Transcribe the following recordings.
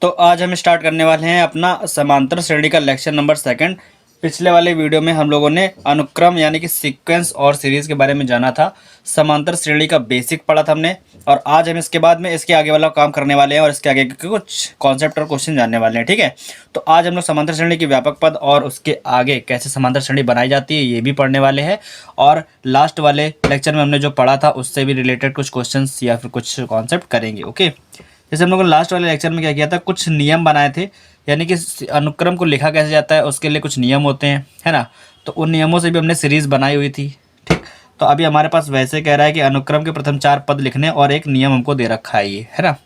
तो आज हम स्टार्ट करने वाले हैं अपना समांतर श्रेणी का लेक्चर नंबर 2। पिछले वाले वीडियो में हम लोगों ने अनुक्रम यानी कि सीक्वेंस और सीरीज के बारे में जाना था। समांतर श्रेणी का बेसिक पढ़ा था हमने, और आज हम इसके बाद में इसके आगे वाला काम करने वाले हैं और इसके आगे के कुछ कॉन्सेप्ट और क्वेश्चन जानने वाले हैं। ठीक है, तो आज हम लोग समांतर श्रेणी की व्यापक पद और उसके आगे कैसे समांतर श्रेणी बनाई जाती है ये भी पढ़ने वाले हैं। और लास्ट वाले लेक्चर में हमने जो पढ़ा था उससे भी रिलेटेड कुछ क्वेश्चन या फिर कुछ कॉन्सेप्ट करेंगे। ओके, जैसे हम लोगों ने लास्ट वाले लेक्चर में क्या किया था, कुछ नियम बनाए थे, यानी कि अनुक्रम को लिखा कैसे जाता है उसके लिए कुछ नियम होते हैं, है ना। तो उन नियमों से भी हमने सीरीज बनाई हुई थी। ठीक, तो अभी हमारे पास वैसे कह रहा है कि अनुक्रम के प्रथम 4 पद लिखने और एक नियम हमको दे रखा है ये, है ना।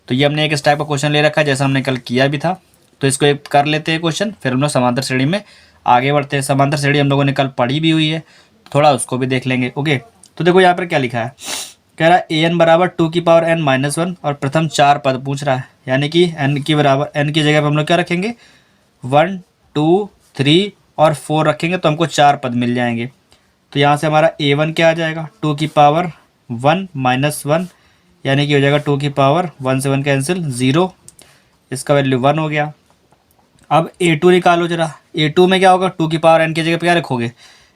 तो ये हमने एक इस टाइप का क्वेश्चन ले रखा है जैसा हमने कल किया भी था। तो इसको एक कर लेते हैं क्वेश्चन, फिर हम लोग समांतर श्रेणी में आगे बढ़ते हैं। समांतर श्रेणी हम लोगों ने कल पढ़ी भी हुई है, थोड़ा उसको भी देख लेंगे। ओके, तो देखो यहाँ पर क्या लिखा है, कह रहा है an बराबर 2 की पावर n माइनस 1 और प्रथम 4 पद पूछ रहा है, यानी कि n की बराबर n की जगह पर हम लोग क्या रखेंगे 1 2 3 और 4 रखेंगे तो हमको 4 पद मिल जाएंगे। तो यहाँ से हमारा a1 क्या आ जाएगा 2 की पावर 1 माइनस 1, यानी कि हो जाएगा 2 की पावर 1 से 1 कैंसिल 0, इसका वैल्यू 1 हो गया। अब a2 निकालो जरा, a2 में क्या होगा 2 की पावर n की जगह पे क्या रखोगे,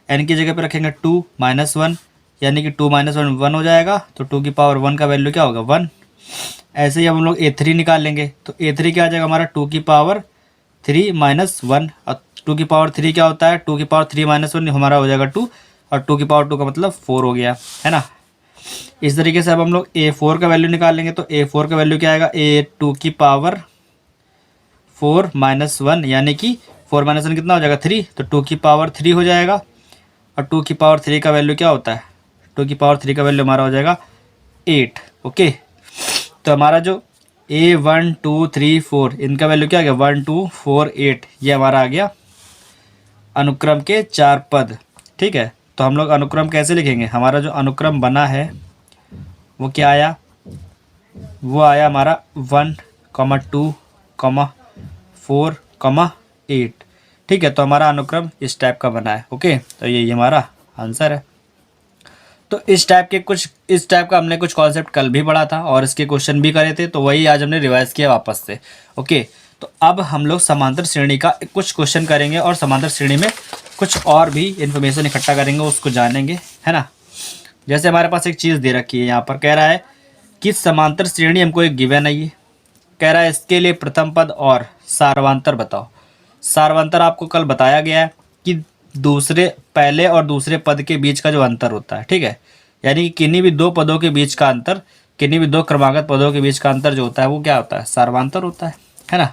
n की जगह पे रखेंगे 2 माइनस 1, यानी कि 2 माइनस 1 1 हो जाएगा। तो 2 की पावर 1 का वैल्यू क्या होगा 1। ऐसे ही अब हम लोग a3 निकाल लेंगे, तो a3 क्या आ जाएगा हमारा 2 की पावर 3 माइनस 1, और 2 की पावर 3 क्या होता है 2 की पावर 3 माइनस 1 हमारा हो जाएगा 2, और 2 की पावर 2 का मतलब 4 हो गया, है ना। इस तरीके से अब हम लोग a4 का वैल्यू निकाल लेंगे, तो a4 का वैल्यू क्या आएगा a2 की पावर 4 माइनस 1, यानी कि 4 माइनस 1 कितना हो जाएगा 3, तो 2 की पावर 3 हो जाएगा। और 2 की पावर 3 का वैल्यू क्या होता है 2 की पावर 3 का वैल्यू हमारा हो जाएगा 8। ओके, तो हमारा जो a1 2 3 4 इनका वैल्यू क्या आ गया 1 2 4 8, ये हमारा आ गया अनुक्रम के 4 पद। ठीक है, तो हम लोग अनुक्रम कैसे लिखेंगे, हमारा जो अनुक्रम बना है वो क्या आया, वो आया हमारा 1 2 4 8। ठीक है, तो हमारा अनुक्रम इस टाइप का बना है। ओके, तो यही हमारा आंसर है। तो इस टाइप का हमने कुछ कॉन्सेप्ट कल भी पढ़ा था और इसके क्वेश्चन भी करे थे, तो वही आज हमने रिवाइज किया वापस से। ओके, तो अब हम लोग समांतर श्रेणी का कुछ क्वेश्चन करेंगे और समांतर श्रेणी में कुछ और भी इन्फॉर्मेशन इकट्ठा करेंगे, उसको जानेंगे, है ना। जैसे हमारे पास एक चीज़ दे रखी है, यहाँ पर कह रहा है कि समांतर श्रेणी हमको एक गिवन है, ये कह रहा है इसके लिए प्रथम पद और सार्वंतर बताओ। सार्वंतर आपको कल बताया गया है कि पहले और दूसरे पद के बीच का जो अंतर होता है, ठीक है, यानी कि किन्हीं भी दो पदों के बीच का अंतर, किन्हीं भी दो क्रमागत पदों के बीच का अंतर जो होता है वो क्या होता है सार्वंतर होता है ना।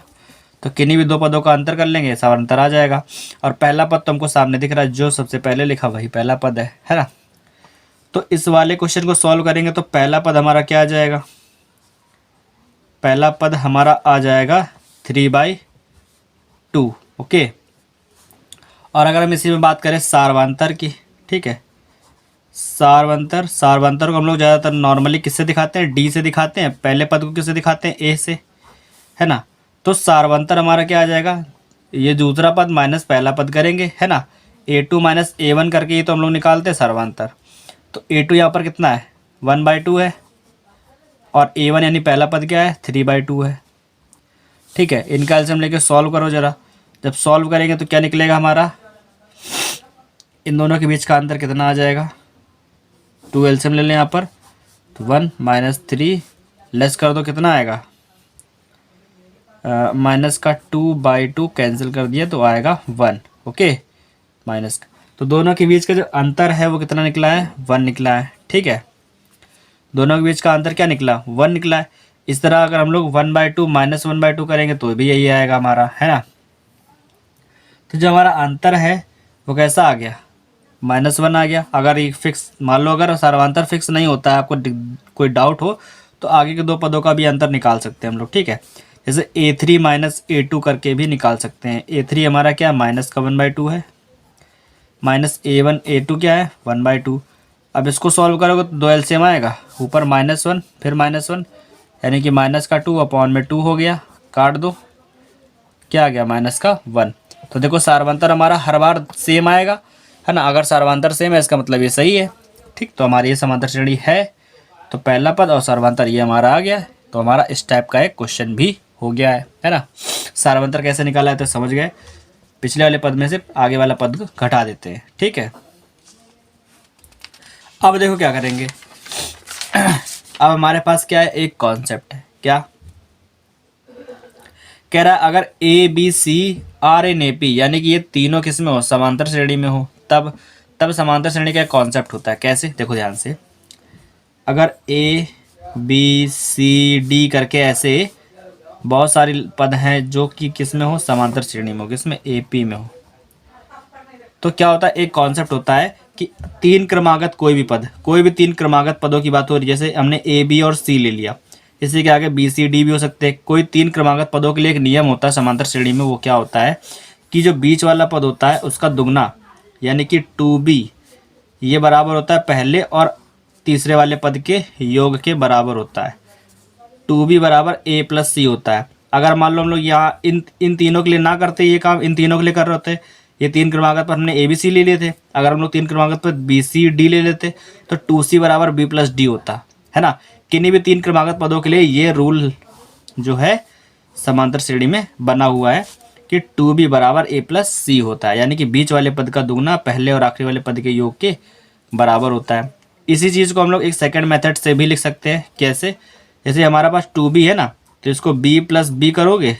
तो किन्हीं भी दो पदों का अंतर कर लेंगे सार्वंतर आ जाएगा। और पहला पद तो हमको सामने दिख रहा है, जो सबसे पहले लिखा वही पहला पद है ना। तो इस वाले क्वेश्चन को सॉल्व करेंगे तो पहला पद हमारा क्या आ जाएगा, पहला पद हमारा आ जाएगा 3/2। ओके, और अगर हम इसी में बात करें सार्वंतर की, ठीक है, सार्वंतर को हम लोग ज़्यादातर नॉर्मली किससे दिखाते हैं डी से दिखाते हैं, पहले पद को किससे दिखाते हैं ए से, है ना। तो सार्वंतर हमारा क्या आ जाएगा, ये दूसरा पद माइनस पहला पद करेंगे, है ना, a2 माइनस a1 करके ये तो हम लोग निकालते हैं सार्वंतर। तो a2 यहाँ पर कितना है 1/2 है, और a1 यानी पहला पद क्या है 3/2 है। ठीक है, इनका एलसीएम लेके सॉल्व करो जरा, जब सॉल्व करेंगे तो क्या निकलेगा हमारा, इन दोनों के बीच का अंतर कितना आ जाएगा, 2 एलसीएम ले लें यहाँ पर, तो 1 माइनस 3 लेस कर दो कितना आएगा, माइनस का 2/2 कैंसिल कर दिया तो आएगा 1। ओके, माइनस का, तो दोनों के बीच का जो अंतर है वो कितना निकला है 1 निकला है। ठीक है, दोनों के बीच का अंतर क्या निकला 1 निकला है। इस तरह अगर हम लोग 1/2 माइनस 1/2 करेंगे तो भी यही आएगा हमारा, है ना। तो जो हमारा अंतर है वो कैसा आ गया -1 आ गया। अगर ये फिक्स मान लो, अगर सार्वंतर फिक्स नहीं होता है, आपको कोई डाउट हो तो आगे के दो पदों का भी अंतर निकाल सकते हैं हम लोग। ठीक है, जैसे a3 माइनस a2 करके भी निकाल सकते हैं। a3 हमारा क्या माइनस का 1/2 है, माइनस a1 a2 क्या है 1/2। अब इसको सॉल्व करोगे तो 2 एलसीएम आएगा, ऊपर -1 फिर -1, यानी कि माइनस का 2 अपॉन में 2 हो गया, काट दो क्या आ गया माइनस का 1। तो देखो सार्वंतर हमारा हर बार सेम आएगा, है ना। अगर सार्वंतर सेम है इसका मतलब ये सही है। ठीक, तो हमारी ये समांतर श्रेणी है, तो पहला पद और सार्वंतर ये हमारा आ गया। तो हमारा इस टाइप का एक क्वेश्चन भी हो गया है ना। सारवंतर कैसे निकाला है तो समझ गए। पिछले वाले पद में से आगे वाला पद को घटा देते हैं, ठीक है। अब देखो क्या करेंगे। अब हमारे पास क्या है, एक कॉन्सेप्ट है, क्या कह रहा है, अगर A B C R N A P यानी कि ये तीनों किस में हो, समांतर श्रेणी में हो, तब तब समांतर श्रेणी का एक कॉन्सेप्ट होता है। कैसे, देखो ध्यान से। अगर ए बी सी डी करके ऐसे बहुत सारे पद हैं जो कि किस में हो, समांतर श्रेणी में हो, किसमें, ए पी में हो, तो क्या होता है, एक कॉन्सेप्ट होता है कि तीन क्रमागत कोई भी पद, कोई भी तीन क्रमागत पदों की बात हो रही है, जैसे हमने ए बी और सी ले लिया, इसी के आगे बी सी डी भी हो सकते हैं। कोई तीन क्रमागत पदों के लिए एक नियम होता है समांतर श्रेणी में, वो क्या होता है कि जो बीच वाला पद होता है उसका दुगना यानी कि 2b ये बराबर होता है पहले और तीसरे वाले पद के योग के बराबर होता है। 2b बराबर a प्लस सी होता है। अगर मान लो हम लोग यहाँ इन तीनों के लिए ना करते, ये काम इन तीनों के लिए कर रहे होते, ये तीन क्रमागत पर हमने ए बी सी ले लिए थे, अगर हम लोग तीन क्रमागत पर बी सी डी ले लेते तो 2c बराबर b प्लस डी होता है ना। किन्हीं भी तीन क्रमागत पदों के लिए ये रूल जो है समांतर श्रेणी में बना हुआ है कि 2b बराबर a प्लस सी होता है, यानी कि बीच वाले पद का दुगना पहले और आखिरी वाले पद के योग के बराबर होता है। इसी चीज़ को हम लोग एक सेकंड मेथड से भी लिख सकते हैं। कैसे, जैसे हमारा पास 2b है ना, तो इसको b प्लस बी करोगे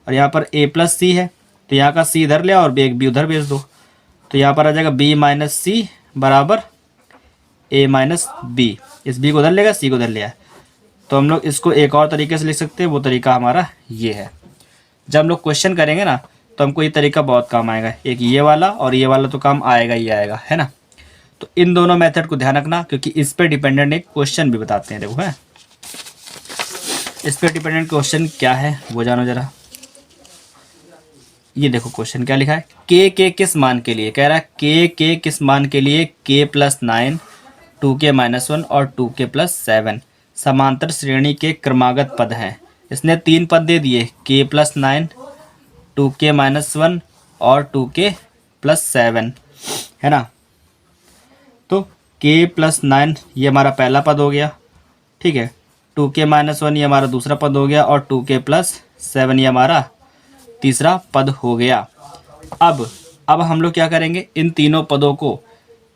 और यहाँ पर a प्लस सी है, तो यहाँ का c इधर ले आओ और एक b उधर भेज दो, तो यहाँ पर आ जाएगा b माइनस सी बराबर a माइनस बी। इस b को उधर लेगा, c को उधर ले आया, तो हम लोग इसको एक और तरीके से लिख सकते हैं। वो तरीका हमारा ये है। जब हम लोग क्वेश्चन करेंगे ना तो हमको ये तरीका बहुत काम आएगा, एक ये वाला और ये वाला तो काम आएगा ही आएगा, है ना। तो इन दोनों मेथड को ध्यान रखना, क्योंकि इस पे डिपेंडेंट एक क्वेश्चन भी बताते हैं। देखो है, इस पे डिपेंडेंट क्वेश्चन क्या है वो जानो जरा। ये देखो क्वेश्चन क्या लिखा है, के किस मान के लिए, कह रहा है के किस मान के लिए के प्लस 9 2k माइनस 1 और 2k प्लस 7 समांतर श्रेणी के क्रमागत पद हैं। इसने तीन पद दे दिए, k प्लस 9 2k माइनस 1 और 2k प्लस 7, है ना। तो k प्लस 9 ये हमारा पहला पद हो गया, ठीक है। 2k माइनस 1 ये हमारा दूसरा पद हो गया और 2k प्लस 7 ये हमारा तीसरा पद हो गया। अब हम लोग क्या करेंगे, इन तीनों पदों को,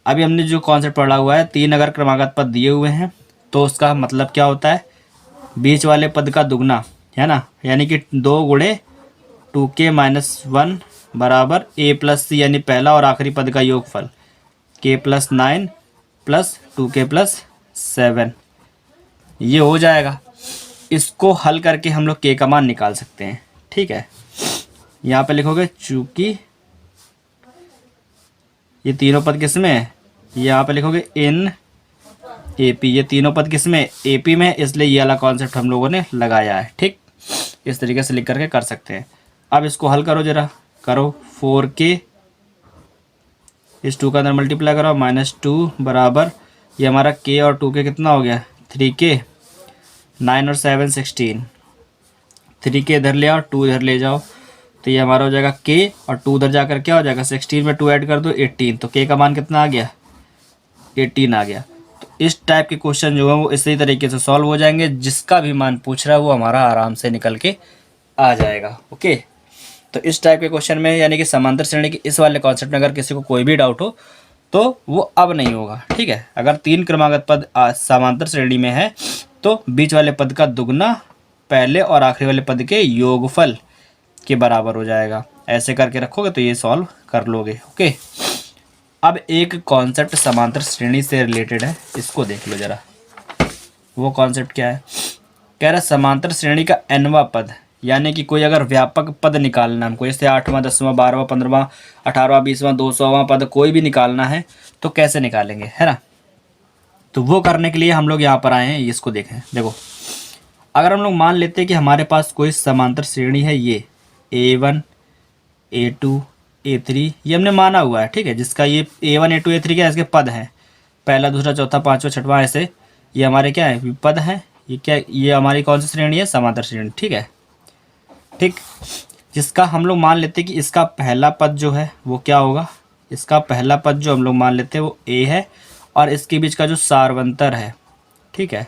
अभी हमने जो कॉन्सेप्ट पढ़ा हुआ है, तीन अगर क्रमागत पद दिए हुए हैं तो उसका मतलब क्या होता है, बीच वाले पद का दुगना, है ना, यानी कि 2 गुणे 2k माइनस 1 बराबर a प्लस सी यानी पहला और आखिरी पद का योगफल k plus 9 plus 2k plus 7, ये हो जाएगा। इसको हल करके हम लोग k का मान निकाल सकते हैं, ठीक है। यहाँ पे लिखोगे चूंकि ये तीनों पद किस में है, यहाँ पे लिखोगे इन ए पी, ये तीनों पद किस में, ए पी में, इसलिए ये वाला कॉन्सेप्ट हम लोगों ने लगाया है, ठीक। इस तरीके से लिख करके कर सकते हैं। अब इसको हल करो जरा, करो 4k इस 2 का अंदर मल्टीप्लाई करो माइनस 2 बराबर ये हमारा k और 2k कितना हो गया 3k, 9 और 7 16, 3k इधर ले आओ 2 इधर ले जाओ, तो ये हमारा हो जाएगा k और 2 उधर जाकर क्या हो जाएगा 16 में 2 ऐड कर दो 18, तो k का मान कितना आ गया 18 आ गया। तो इस टाइप के क्वेश्चन जो है वो इसी तरीके से सॉल्व हो जाएंगे, जिसका भी मान पूछ रहा है वो हमारा आराम से निकल के आ जाएगा। ओके, तो इस टाइप के क्वेश्चन में यानी कि समांतर श्रेणी के इस वाले कॉन्सेप्ट में अगर किसी को कोई भी डाउट हो तो वो अब नहीं होगा, ठीक है। अगर तीन क्रमागत पद समांतर श्रेणी में है तो बीच वाले पद का दुगना पहले और आखिरी वाले पद के योगफल के बराबर हो जाएगा। ऐसे करके रखोगे तो ये सॉल्व कर लोगे। ओके, अब एक कॉन्सेप्ट समांतर श्रेणी से रिलेटेड है, इसको देख लो जरा। वो कॉन्सेप्ट क्या है, कह रहा है समांतर श्रेणी का nवां पद, यानी कि कोई अगर व्यापक पद निकालना हमको, जैसे 8वां 10वां 12वां 15वां 18वां 20वां 200वां पद कोई भी निकालना है तो कैसे निकालेंगे, है ना। तो वो करने के लिए हम लोग यहाँ पर आए हैं, इसको देखें। देखो, अगर हम लोग मान लेते हैं कि हमारे पास कोई समांतर श्रेणी है, ये A1 A2 A3 ये हमने माना हुआ है, ठीक है, जिसका ये A1 A2 A3 क्या है, इसके पद हैं, पहला दूसरा चौथा पांचवा छठवां, ऐसे ये हमारे क्या है पद हैं। ये क्या, ये हमारी कौन सी श्रेणी है, समांतर श्रेणी, ठीक है, ठीक। जिसका हम लोग मान लेते हैं कि इसका पहला पद जो है वो क्या होगा, इसका पहला पद जो हम लोग मान लेते हैं वो A है और इसके बीच का जो सारवंतर है, ठीक है,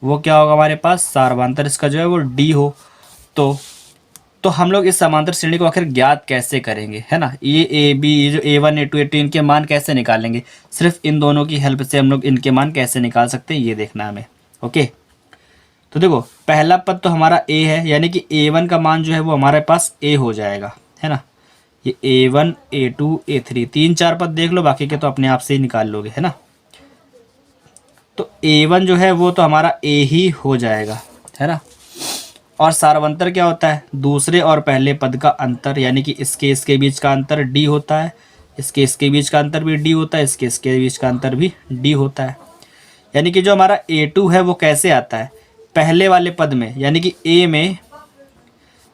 वो क्या होगा हमारे पास, सारवंतर इसका जो है वो D हो। तो हम लोग इस समांतर श्रेणी को आखिर ज्ञात कैसे करेंगे, है ना। ये ए बी, ये जो A1 A2 A2 इनके मान कैसे निकालेंगे, सिर्फ इन दोनों की हेल्प से हम लोग इनके मान कैसे निकाल सकते हैं ये देखना हमें। ओके, तो देखो पहला पद तो हमारा A है, यानी कि A1 का मान जो है वो हमारे पास A हो जाएगा, है ना। ये A1 A2 A3 तीन चार पद देख लो, बाकी के तो अपने आप से ही निकाल लोगे, है ना। तो A1 जो है वो तो हमारा A ही हो जाएगा, है ना। और सारवंतर क्या होता है, दूसरे और पहले पद का अंतर, यानी कि इसके बीच का अंतर D होता है, इसके बीच का अंतर भी D होता है, इसके बीच का अंतर भी D होता है। यानी कि जो हमारा A2 है वो कैसे आता है, पहले वाले पद में, यानी कि A में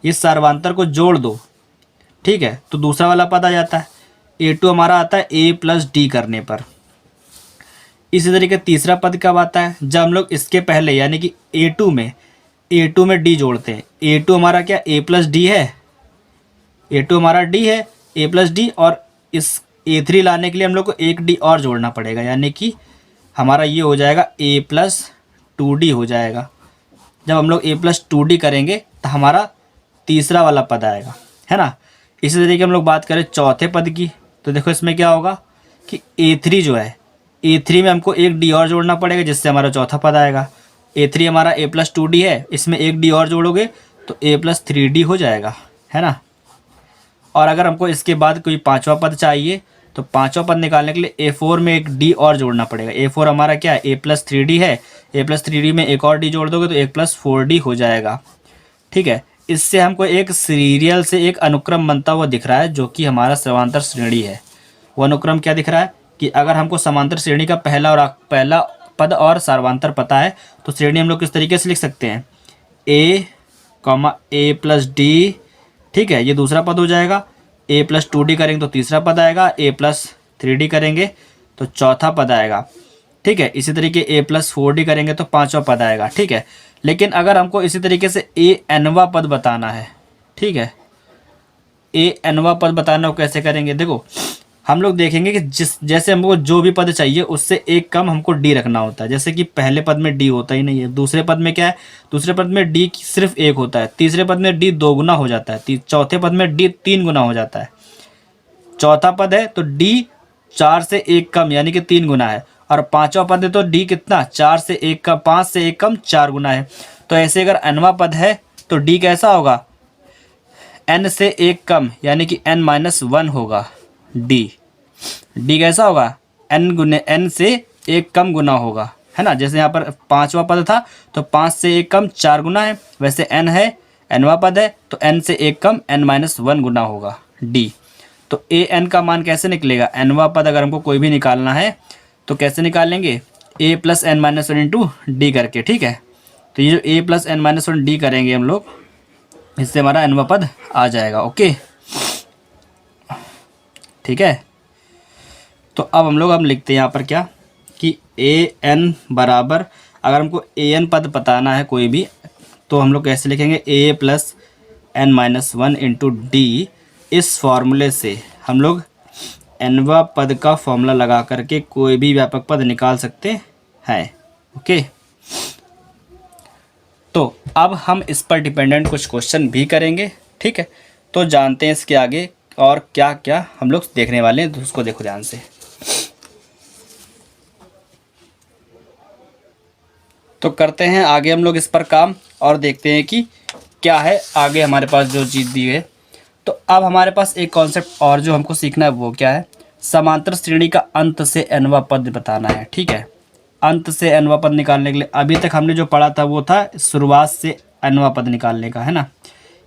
इस सारवांतर को जोड़ दो, ठीक है, तो दूसरा वाला पद आ जाता है। A2 हमारा आता है A प्लस डी करने पर। इसी तरीके तीसरा पद कब आता है, जब हम लोग इसके पहले यानी कि A2 में D जोड़ते हैं। A2 हमारा क्या A प्लस डी है, A2 हमारा D है, A प्लस डी, और इस A3 लाने के लिए हम लोग को एक D और जोड़ना पड़ेगा, यानी कि हमारा ये हो जाएगा A प्लस 2D हो जाएगा। जब हम लोग A प्लस 2D करेंगे तो हमारा तीसरा वाला पद आएगा, है ना। इसी तरीके हम लोग बात करें चौथे पद की, तो देखो इसमें क्या होगा कि A3 जो है, A3 में हमको एक D और जोड़ना पड़ेगा, जिससे हमारा चौथा पद आएगा। A3 हमारा A प्लस 2D है, इसमें एक D और जोड़ोगे तो A प्लस 3D हो जाएगा, है ना। और अगर हमको इसके बाद कोई पांचवा पद चाहिए तो पांचवा पद निकालने के लिए A4 में एक D और जोड़ना पड़ेगा। A4 हमारा क्या है, A प्लस 3D है, A प्लस 3D में एक और D जोड़ दोगे तो एक प्लस 4D हो जाएगा, ठीक है। इससे हमको एक सीरियल से एक अनुक्रम बनता हुआ दिख रहा है, जो कि हमारा समांतर श्रेणी है। वो अनुक्रम क्या दिख रहा है कि अगर हमको समांतर श्रेणी का पहला पद और सारवांतर पता है तो श्रेणी हम लोग किस तरीके से लिख सकते हैं, A, A प्लस डी, ठीक है, ये दूसरा पद हो जाएगा। A प्लस 2D करेंगे तो तीसरा पद आएगा, A प्लस 3D करेंगे तो चौथा पद आएगा, ठीक है। इसी तरीके A प्लस 4D करेंगे तो पांचवा पद आएगा, ठीक है। लेकिन अगर हमको इसी तरीके से ANवा पद बताना है, ठीक है, ANवा पद बताना हो कैसे करेंगे, देखो हम लोग देखेंगे कि जैसे हमको जो भी पद चाहिए उससे एक कम हमको D रखना होता है। जैसे कि पहले पद में D होता ही नहीं है, दूसरे पद में क्या है, दूसरे पद में D सिर्फ एक होता है, तीसरे पद में D 2 गुना हो जाता है, चौथे पद में D 3 गुना हो जाता है। चौथा पद है तो D 4 से 1 कम यानी कि 3 गुना है, और पांचवा पद है तो D कितना 4 से 1 कम, 5 से 1 कम 4 गुना है। तो ऐसे अगर अनवा पद है तो D कैसा होगा, N से 1 कम यानी कि N-1 होगा। D कैसा होगा, N से 1 कम गुना होगा, है ना। जैसे यहाँ पर पांचवा पद था तो 5 से 1 कम 4 गुना है, वैसे N है, Nवा पद है तो N से 1 कम N-1 गुना होगा D। तो AN का मान कैसे निकलेगा, Nवा पद अगर हमको कोई भी निकालना है तो कैसे निकालेंगे, A plus N-1 into D करके, ठीक है। तो ये जो A प्लस N-1 D करेंगे हम लोग, इससे हमारा Nवा पद आ जाएगा। ओके, ठीक है। तो अब हम लोग लिखते हैं यहाँ पर क्या कि AN बराबर, अगर हमको AN पद बताना है कोई भी तो हम लोग कैसे लिखेंगे, A plus N-1 into D. इस फॉर्मूले से हम लोग Nवा पद का फॉर्मूला लगा करके कोई भी व्यापक पद निकाल सकते हैं। ओके, तो अब हम इस पर डिपेंडेंट कुछ क्वेश्चन भी करेंगे, ठीक है। तो जानते हैं इसके आगे और क्या क्या हम लोग देखने वाले हैं, तो उसको देखो ध्यान से। तो करते हैं आगे हम लोग इस पर काम और देखते हैं कि क्या है आगे हमारे पास जो चीज़ दी है। तो अब हमारे पास एक कॉन्सेप्ट और जो हमको सीखना है वो क्या है, समांतर श्रेणी का अंत से Nवा पद बताना है, ठीक है। अंत से Nवा पद निकालने के लिए अभी तक हमने जो पढ़ा था वो था शुरुआत से Nवा पद निकालने का, है ना।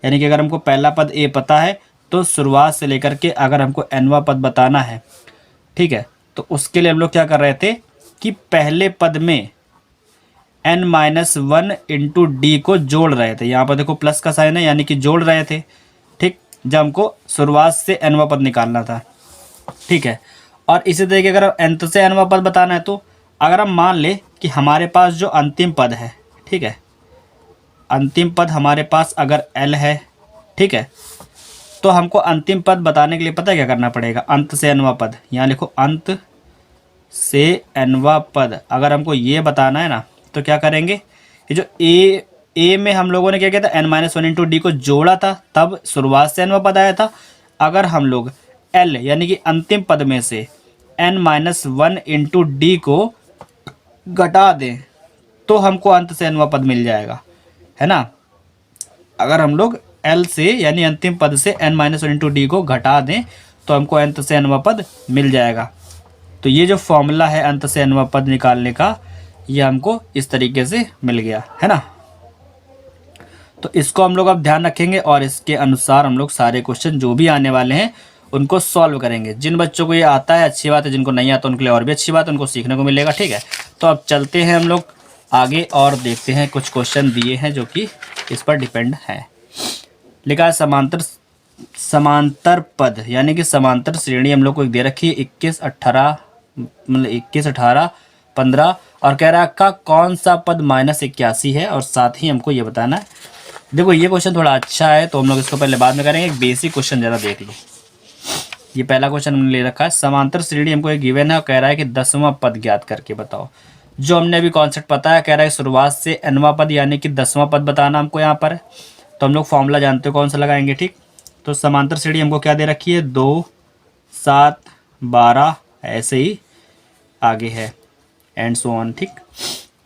यानी कि अगर हमको पहला पद A पता है तो शुरुआत से लेकर के अगर हमको Nवा पद बताना है, ठीक है, तो उसके लिए हम लोग क्या कर रहे थे कि पहले पद में N-1 इंटू डी को जोड़ रहे थे। यहाँ पर देखो प्लस का साइन है, यानी कि जोड़ रहे थे, ठीक, जब हमको शुरुआत से Nवा पद निकालना था, ठीक है। और इसी तरीके अगर अंत से Nवा पद बताना है तो अगर हम मान ले कि हमारे पास जो अंतिम पद है, ठीक है, अंतिम पद हमारे पास अगर L है, ठीक है, तो हमको अंतिम पद बताने के लिए पता है क्या करना पड़ेगा, अंत से Nवा पद, यहाँ लिखो अंत से Nवा पद। अगर हमको ये बताना है ना तो क्या करेंगे, ये जो ए में हम लोगों ने क्या किया था, N minus one into D को जोड़ा था, तब शुरुआत से एनवा पद आया था। अगर हम लोग एल यानी कि अंतिम पद में से N minus one into D को घटा दें तो हमको अंत से एनवा पद मिल जाएगा, है ना। अगर हम लोग एल से यानी अंतिम पद से N minus one into D को घटा दें तो हमको अंत से एनवा पद मिल जाएगा। तो ये जो फॉर्मूला है अंत से एनवा पद निकालने का, ये हमको इस तरीके से मिल गया, है ना। तो इसको हम लोग अब ध्यान रखेंगे और इसके अनुसार हम लोग सारे क्वेश्चन जो भी आने वाले हैं उनको सॉल्व करेंगे। जिन बच्चों को ये आता है अच्छी बात है, जिनको नहीं आता उनके लिए और भी अच्छी बात है, उनको सीखने को मिलेगा, ठीक है। तो अब चलते हैं हम लोग आगे और देखते हैं, कुछ क्वेश्चन दिए हैं जो कि इस पर डिपेंड है। लिखा है समांतर पद यानी कि समांतर श्रेणी हम लोग को एक दे रखी है 21 18 मतलब 21 18 15 और कह रहा है का कौन सा पद -81 है और साथ ही हमको ये बताना है। देखो ये क्वेश्चन थोड़ा अच्छा है तो हम लोग इसको पहले बाद में करेंगे। एक बेसिक क्वेश्चन ज़रा देख लो। ये पहला क्वेश्चन हमने ले रखा है, समांतर श्रेणी हमको एक गिवन है और कह रहा है कि 10वां पद ज्ञात करके बताओ। जो हमने अभी कॉन्सेप्ट पता है, कह रहा है शुरुआत से nवां पद यानी कि 10वां पद बताना हमको यहाँ पर है। तो हम लोग फॉर्मूला जानते हो कौन सा लगाएंगे, ठीक। तो समांतर श्रेणी हमको क्या दे रखी है, 2 7 12 ऐसे ही आगे है एंड सो ऑन, ठीक।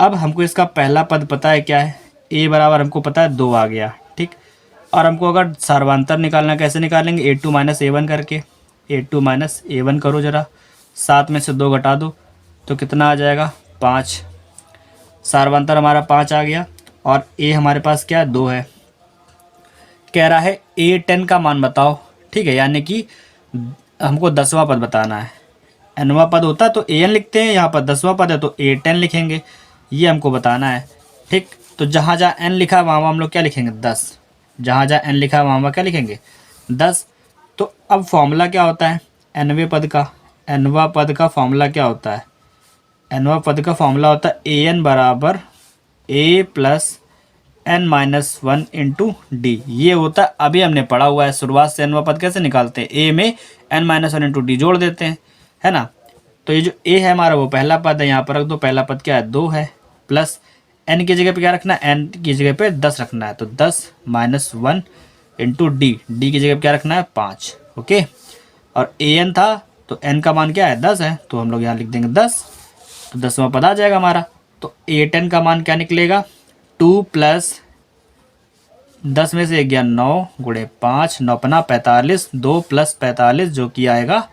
अब हमको इसका पहला पद पता है क्या है, a बराबर हमको पता है 2 आ गया, ठीक। और हमको अगर सर्वांतर निकालना, कैसे निकालेंगे, a2 माइनस a1 करके, a2 माइनस a1 करो ज़रा, 7 में से 2 घटा दो तो कितना आ जाएगा 5। सर्वांतर हमारा 5 आ गया और a हमारे पास क्या है 2 है। कह रहा है a10 का मान बताओ, ठीक है, यानी कि हमको 10वां पद बताना है। nवां पद होता तो an लिखते हैं, यहाँ पर 10वां पद है तो a10 लिखेंगे, ये हमको बताना है, ठीक। तो जहाँ जहाँ n लिखा है वहाँ हम लोग क्या लिखेंगे 10, जहाँ जहाँ n लिखा है वहाँ क्या लिखेंगे 10। तो अब फॉर्मूला क्या होता है nवें पद का, nवां पद का फॉर्मूला क्या होता है, nवां पद का फॉर्मूला होता है an बराबर a plus n minus one into D. ये होता है, अभी हमने पढ़ा हुआ है, शुरुआत से nवां पद कैसे निकालते हैं, a में n minus one into D जोड़ देते हैं, है ना। तो ये जो a है हमारा वो पहला पद है, यहाँ पर रख दो, पहला पद क्या है 2 है, प्लस n की जगह पे क्या रखना है, n की जगह पे 10 रखना है, तो 10 माइनस वन इंटू डी की जगह पे क्या रखना है 5, ओके। और an था तो n का मान क्या है 10 है, तो हम लोग यहाँ लिख देंगे 10, तो 10वां पद आ जाएगा हमारा। तो a10 का मान क्या निकलेगा 2 प्लस 10 में से 1 गया 9 गुणे 5 9 पना 45, 2 प्लस 45 जो कि आएगा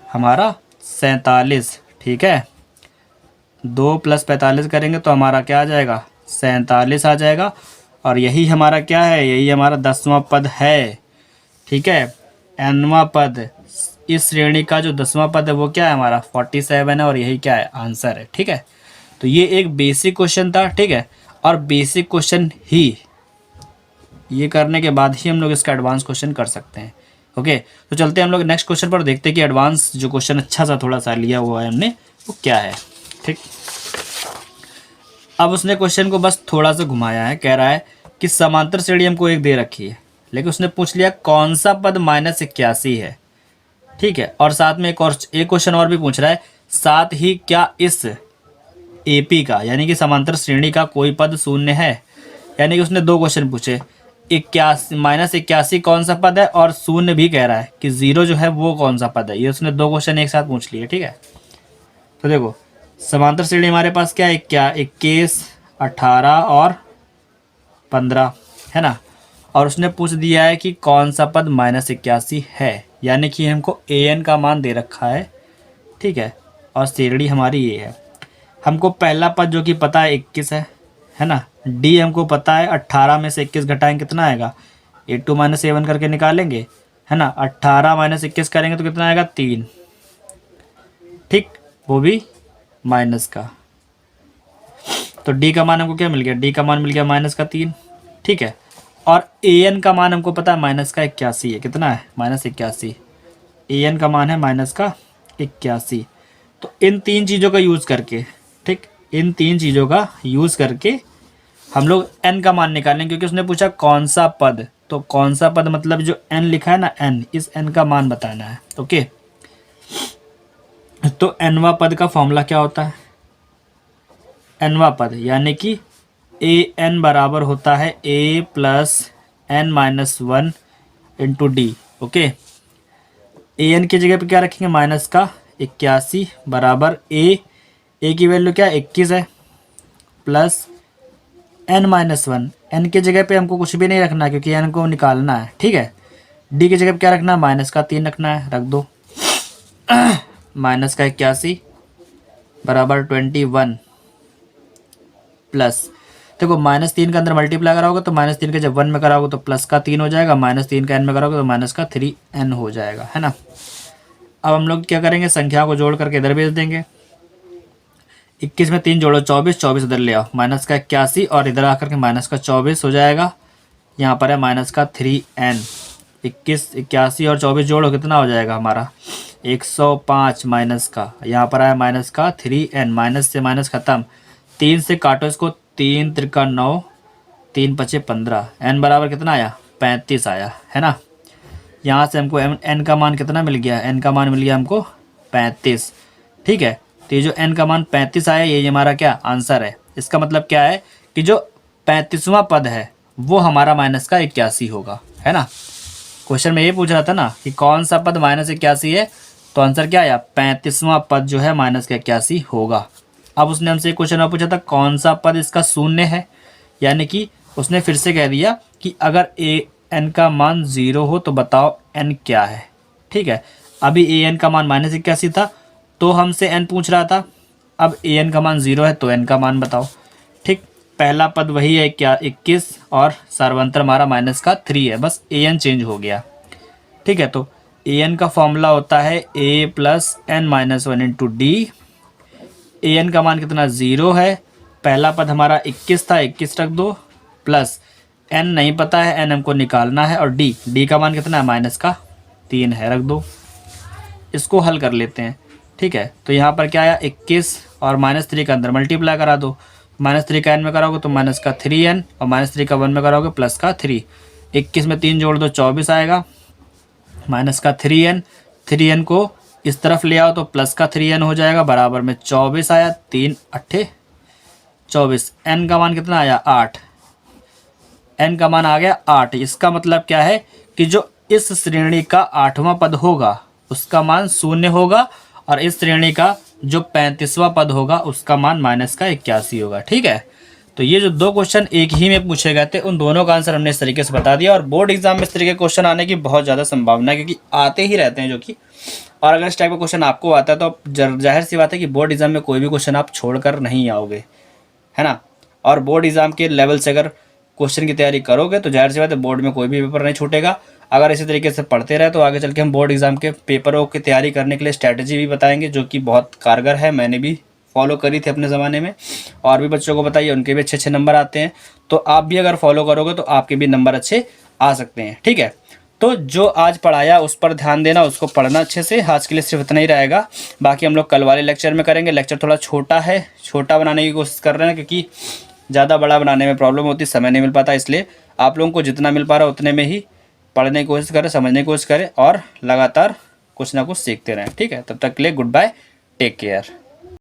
हमारा 47, ठीक है। 2 प्लस 45 करेंगे तो हमारा क्या आ जाएगा 47 आ जाएगा। और यही हमारा क्या है, यही हमारा 10वां पद है, ठीक है। nवां पद, इस श्रेणी का जो 10वां पद है वो क्या है हमारा 47 है और यही क्या है आंसर है, ठीक है। तो ये एक बेसिक क्वेश्चन था, ठीक है। और बेसिक क्वेश्चन ही ये करने के बाद ही हम लोग इसका एडवांस क्वेश्चन कर सकते हैं, ओके। तो चलते हैं हम लोग नेक्स्ट क्वेश्चन पर, देखते हैं कि एडवांस जो क्वेश्चन अच्छा सा थोड़ा सा लिया हुआ है हमने वो क्या है, ठीक। अब उसने क्वेश्चन को बस थोड़ा सा घुमाया है, कह रहा है कि समांतर श्रेणी हमको एक दे रखी है, लेकिन उसने पूछ लिया कौन सा पद -81 है, ठीक है। और साथ में एक क्वेश्चन और भी पूछ रहा है, साथ ही क्या इस AP का यानी कि समांतर श्रेणी का कोई पद शून्य है। यानी कि उसने 2 क्वेश्चन पूछे, 81 कौन सा पद है और शून्य भी कह रहा है कि 0 जो है वो कौन सा पद है। ये उसने 2 क्वेश्चन एक साथ पूछ लिए, ठीक है। तो देखो समांतर श्रेणी हमारे पास क्या है, क्या 21 18 और 15 है ना। और उसने पूछ दिया है कि कौन सा पद -81 है, यानी कि हमको an का मान दे रखा है, ठीक है। और श्रेणी हमारी ये है। हमको पहला पद जो कि पता है 21 है ना। डी हमको पता है 18 में से 21 घटाएं कितना आएगा, a2 माइनस a1 करके निकालेंगे, है ना। 18 माइनस 21 करेंगे तो कितना आएगा 3, ठीक, वो भी माइनस का। तो डी का मान हमको क्या मिल गया, डी का मान मिल गया -3, ठीक है। और an का मान हमको पता है -81 है, कितना है -81, an का मान है -81। तो इन 3 चीज़ों का यूज़ करके, ठीक, इन 3 चीज़ों का यूज़ करके हम लोग n का मान निकालेंगे, क्योंकि उसने पूछा कौन सा पद, तो कौन सा पद मतलब जो n लिखा है ना n, इस n का मान बताना है, ओके। तो nवां पद का फॉर्मूला क्या होता है, nवां पद यानी कि ए एन बराबर होता है A plus N minus one into D. Okay, A N की जगह पे क्या रखेंगे, माइनस का 81 बराबर ए की वैल्यू क्या 21 है, plus N minus one, N की जगह पे हमको कुछ भी नहीं रखना क्योंकि एन को निकालना है। ठीक है, डी की जगह पे क्या रखना है, माइनस का 3 रखना है, रख दो। माइनस का 81 बराबर 21 प्लस, देखो -3 का अंदर मल्टीप्लाई कराओगे तो -3 का जब 1 में कराओगे तो प्लस का 3 हो जाएगा, -3 का n में कराओगे तो माइनस का 3n हो जाएगा, है ना। अब हम लोग क्या करेंगे, संख्या को जोड़ करके इधर भेज देंगे। 21 में 3 जोड़ो 24, 24 इधर ले आओ, माइनस का 81 और इधर आकर के माइनस का 24 हो जाएगा। यहाँ पर है माइनस का 3n। 21, 81 और 24 जोड़ो कितना हो जाएगा हमारा 105 माइनस का, यहाँ पर आया माइनस का 3n, माइनस से माइनस खत्म, 3 से काटो इसको, 3 त्रिका 9, 3 पचे 15, n बराबर कितना आया 35 आया, है ना। यहाँ से हमको n का मान कितना मिल गया, n का मान मिल गया हमको 35। ठीक है, तो ये जो n का मान 35 आया ये हमारा क्या आंसर है। इसका मतलब क्या है कि जो 35वां पद है वो हमारा माइनस का 81 होगा, है ना। क्वेश्चन में ये पूछ रहा था ना कि कौन सा पद -81 है, तो आंसर क्या आया 35वां पद जो है -81 होगा। अब उसने हमसे एक क्वेश्चन और पूछा था कौन सा पद इसका शून्य है, यानी कि उसने फिर से कह दिया कि अगर an का मान 0 हो तो बताओ n क्या है। ठीक है, अभी an का मान -81 था तो हमसे n पूछ रहा था, अब an का मान 0 है तो n का मान बताओ। ठीक, पहला पद वही है क्या 21 और सर्वंतर हमारा माइनस का 3 है, बस an चेंज हो गया। ठीक है, तो an का फॉर्मूला होता है a plus N minus one into D. an का मान कितना 0 है, पहला पद हमारा 21 था 21 रख दो, प्लस n नहीं पता है n हमको निकालना है, और d का मान कितना है माइनस का 3 है, रख दो। इसको हल कर लेते हैं। ठीक है, तो यहाँ पर क्या आया 21 और -3 का अंदर मल्टीप्लाई करा दो, -3 का n में कराओगे तो माइनस का 3n और -3 का 1 में कराओगे प्लस का 3। 21 में 3 जोड़ दो 24 आएगा, माइनस का 3n को इस तरफ ले आओ तो प्लस का 3n हो जाएगा, बराबर में 24 आया, 3 अट्ठे 24, n का मान कितना आया 8, n का मान आ गया 8। इसका मतलब क्या है कि जो इस श्रेणी का 8वां पद होगा उसका मान 0 होगा, और इस श्रेणी का जो 35वां पद होगा उसका मान माइनस का 81 होगा। ठीक है, तो ये जो दो क्वेश्चन एक ही में पूछे गए थे उन दोनों का आंसर हमने इस तरीके से बता दिया, और बोर्ड एग्जाम में इस तरीके के क्वेश्चन आने की बहुत ज़्यादा संभावना है क्योंकि आते ही रहते हैं जो कि, और अगर इस टाइप का क्वेश्चन आपको आता है तो जाहिर सी बात है कि बोर्ड एग्जाम में कोई भी क्वेश्चन आप छोड़कर नहीं आओगे, है ना। और बोर्ड एग्जाम के लेवल से अगर क्वेश्चन की तैयारी करोगे तो जाहिर सी बात है बोर्ड में कोई भी पेपर नहीं छूटेगा। अगर इसी तरीके से पढ़ते रहे तो आगे चल के हम बोर्ड एग्जाम के पेपरों की तैयारी करने के लिए स्ट्रैटेजी भी बताएंगे जो कि बहुत कारगर है, मैंने भी फॉलो करी थी अपने ज़माने में, और भी बच्चों को बताइए, उनके भी अच्छे अच्छे नंबर आते हैं। तो आप भी अगर फॉलो करोगे तो आपके भी नंबर अच्छे आ सकते हैं। ठीक है, तो जो आज पढ़ाया उस पर ध्यान देना, उसको पढ़ना अच्छे से। आज के लिए सिर्फ इतना ही रहेगा, बाकी हम लोग कल वाले लेक्चर में करेंगे। लेक्चर थोड़ा छोटा है, छोटा बनाने की कोशिश कर रहे हैं क्योंकि ज़्यादा बड़ा बनाने में प्रॉब्लम होती है, समय नहीं मिल पाता, इसलिए आप लोगों को जितना मिल पा रहा है उतने में ही पढ़ने की कोशिश करें, समझने की कोशिश करें और लगातार कुछ ना कुछ सीखते रहें। ठीक है, तब तक के लिए गुड बाय, टेक केयर।